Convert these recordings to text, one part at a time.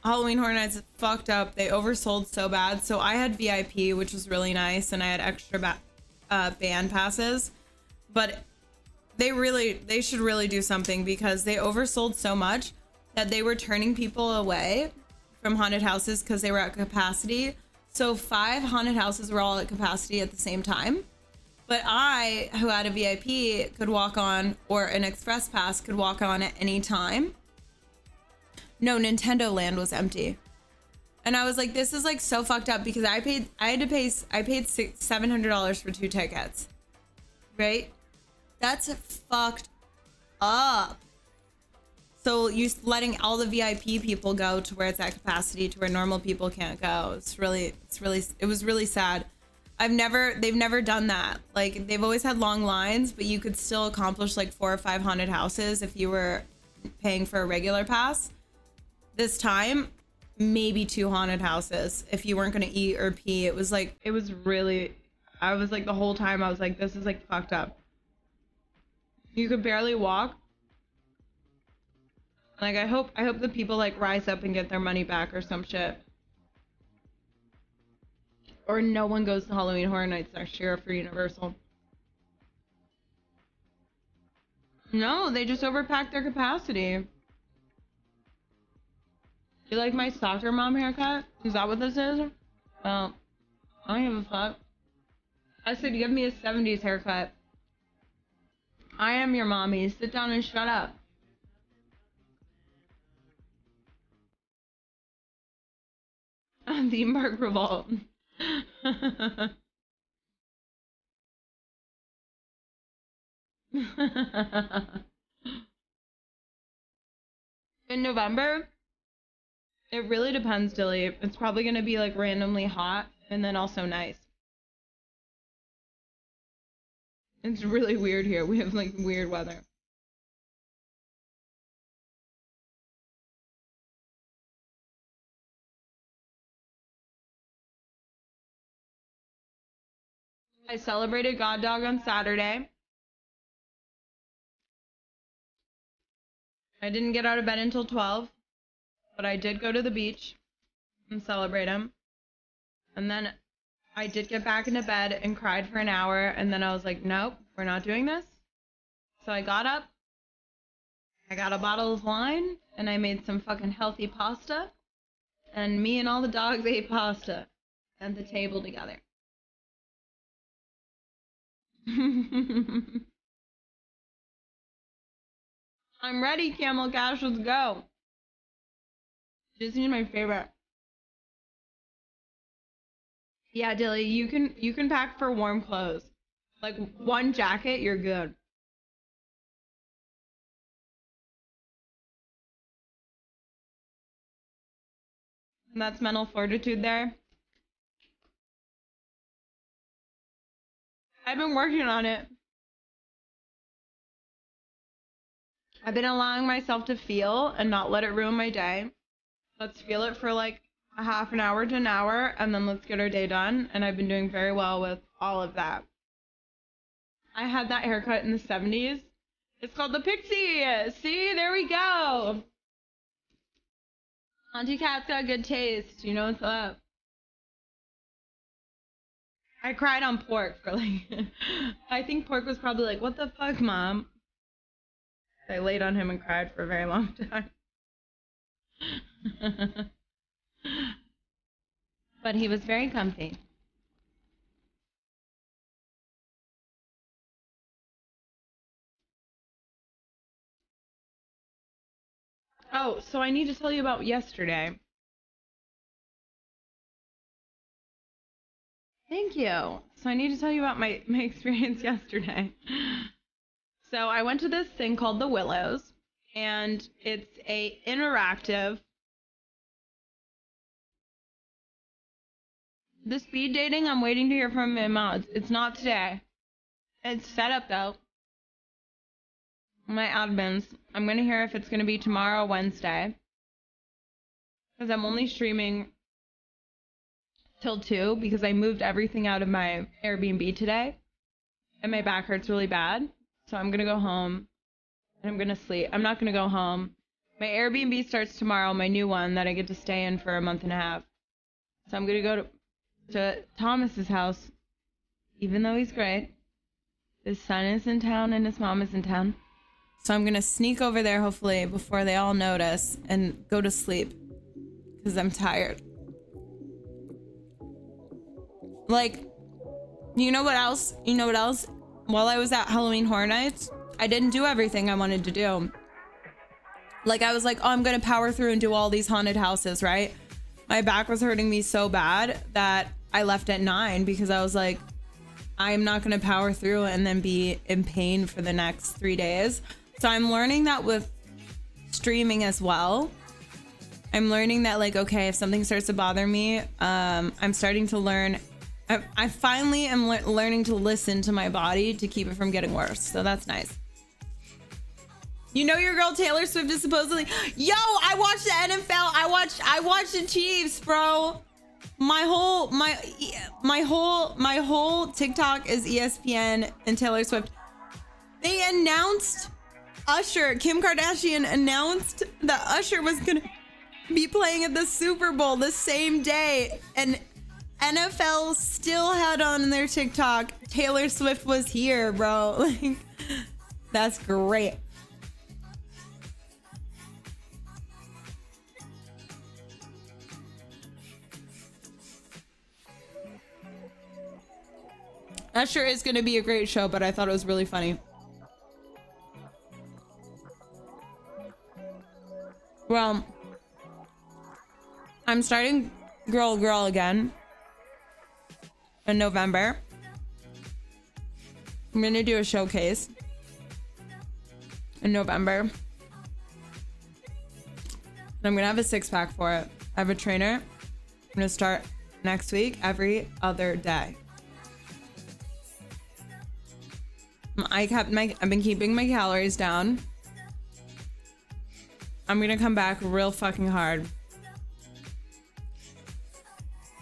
Halloween Horror Nights fucked up. They oversold so bad. So I had VIP, which was really nice, and I had extra band passes. But they should really do something, because they oversold so much that they were turning people away from haunted houses because they were at capacity. So 5 haunted houses were all at capacity at the same time. But I, who had a VIP, could walk on, or an express pass, could walk on at any time. No, Nintendo Land was empty. And I was like, this is like so fucked up, because I paid $700 for 2 tickets. Right? That's fucked up. So you letting all the VIP people go to where it's at capacity, to where normal people can't go. It was really sad. They've never done that. Like, they've always had long lines, but you could still accomplish like 4 or 5 haunted houses if you were paying for a regular pass. This time, maybe 2 haunted houses if you weren't gonna eat or pee. I was like, the whole time I was like, this is like fucked up. You could barely walk. Like, I hope the people like rise up and get their money back or some shit. Or no one goes to Halloween Horror Nights next year for Universal. No, they just overpacked their capacity. You like my soccer mom haircut? Is that what this is? Well, I don't give a fuck. I said, give me a 70s haircut. I am your mommy. Sit down and shut up. Theme Park Revolt. In November, it really depends, Dilly. It's probably gonna be like randomly hot and then also nice. It's really weird here. We have like weird weather. I celebrated God Dog on Saturday. I didn't get out of bed until 12, but I did go to the beach and celebrate him. And then I did get back into bed and cried for an hour, and then I was like, nope, we're not doing this. So I got up, I got a bottle of wine, and I made some fucking healthy pasta, and me and all the dogs ate pasta at the table together. I'm ready, Camel Cash, let's go. Disney's my favorite. Yeah, Dilly, you can pack for warm clothes. Like 1 jacket, you're good. And that's mental fortitude there. I've been working on it. I've been allowing myself to feel and not let it ruin my day. Let's feel it for like a half an hour to an hour, and then let's get our day done. And I've been doing very well with all of that. I had that haircut in the 70s. It's called the Pixie. See, there we go. Auntie Cat's got good taste. You know what's up. I cried on Pork for like, I think Pork was probably like, what the fuck, Mom? I laid on him and cried for a very long time. But he was very comfy. Oh, so I need to tell you about yesterday. Thank you. So I need to tell you about my experience yesterday. So I went to this thing called the Willows, and it's a interactive. The speed dating, I'm waiting to hear from my mom. It's not today. It's set up though. My admins. I'm gonna hear if it's gonna be tomorrow or Wednesday. Because I'm only streaming till 2 because I moved everything out of my Airbnb today. And my back hurts really bad. So I'm gonna go home and I'm gonna sleep. I'm not gonna go home. My Airbnb starts tomorrow, my new one that I get to stay in for a month and a half. So I'm gonna go to Thomas's house, even though he's great. His son is in town and his mom is in town. So I'm gonna sneak over there hopefully before they all notice and go to sleep. Because I'm tired. Like, you know what else? You know what else? While I was at Halloween Horror Nights, I didn't do everything I wanted to do. Like, I was like, oh, I'm gonna power through and do all these haunted houses, right? My back was hurting me so bad that I left at 9 because I was like, I'm not gonna power through and then be in pain for the next 3 days. So I'm learning that with streaming as well. I'm learning that, like, okay, if something starts to bother me, I'm starting to learn. I finally am learning to listen to my body to keep it from getting worse. So that's nice. You know your girl Taylor Swift is supposedly. Yo, I watched the NFL. I watched the Chiefs, bro. My whole TikTok is ESPN and Taylor Swift. They announced Usher. Kim Kardashian announced that Usher was gonna be playing at the Super Bowl the same day, and NFL still had on their TikTok, Taylor Swift was here, bro. Like, that's great. That sure is gonna be a great show, but I thought it was really funny. Well, I'm starting Girl again in November. I'm gonna do a showcase in November. And I'm gonna have a 6-pack for it. I have a trainer. I'm gonna start next week every other day. I've been keeping my calories down. I'm gonna come back real fucking hard.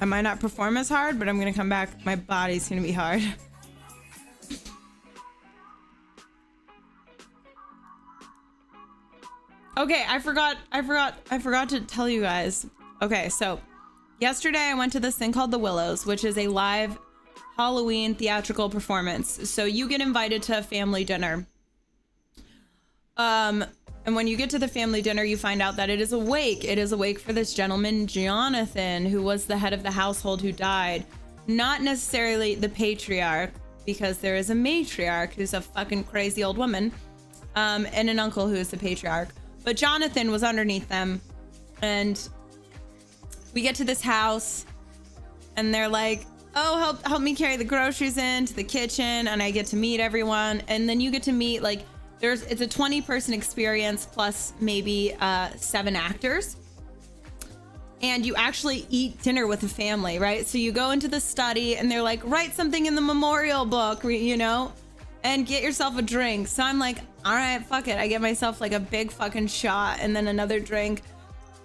I might not perform as hard, but I'm gonna come back. My body's gonna be hard. Okay, I forgot to tell you guys. Okay, so yesterday I went to this thing called The Willows, which is a live Halloween theatrical performance. So you get invited to a family dinner. And when you get to the family dinner, you find out that it is a wake. It is a wake for this gentleman, Jonathan, who was the head of the household who died. Not necessarily the patriarch, because there is a matriarch who's a fucking crazy old woman, and an uncle who is the patriarch. But Jonathan was underneath them. And we get to this house and they're like, oh, help me carry the groceries into the kitchen. And I get to meet everyone. And then you get to meet, like, it's a 20-person experience plus maybe 7 actors. And you actually eat dinner with the family, right? So you go into the study and they're like, write something in the memorial book, you know, and get yourself a drink. So I'm like, all right, fuck it. I get myself like a big fucking shot and then another drink.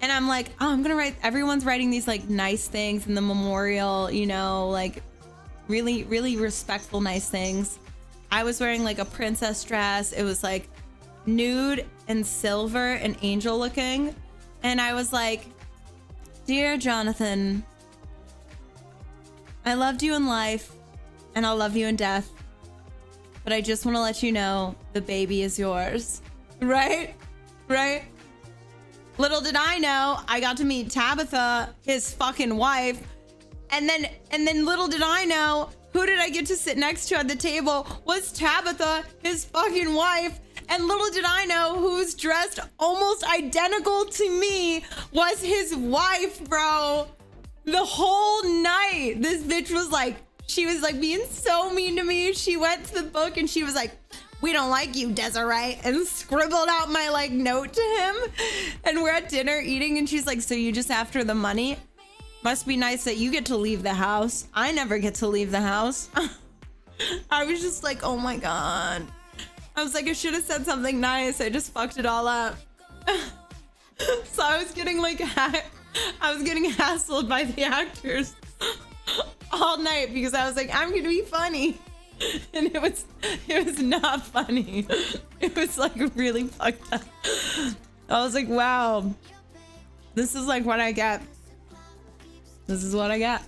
And I'm like, oh, I'm gonna write, everyone's writing these like nice things in the memorial, you know, like really, really respectful, nice things. I was wearing like a princess dress. It was like nude and silver and angel looking. And I was like, dear Jonathan, I loved you in life and I'll love you in death. But I just want to let you know the baby is yours. Right? Right? Little did I know, I got to meet Tabitha, his fucking wife. And then little did I know, who did I get to sit next to at the table was Tabitha, his fucking wife. And little did I know, who's dressed almost identical to me was his wife, bro. The whole night, this bitch was like, she was like being so mean to me. She went to the book and she was like, we don't like you, Desiree, and scribbled out my like note to him. And we're at dinner eating and she's like, so you just after the money? Must be nice that you get to leave the house. I never get to leave the house. I was just like, oh my God. I was like, I should have said something nice. I just fucked it all up. So I was getting like, I was getting hassled by the actors all night because I was like, I'm gonna be funny. And it was not funny. It was like really fucked up. I was like, wow, this is like what I get. This is what I get.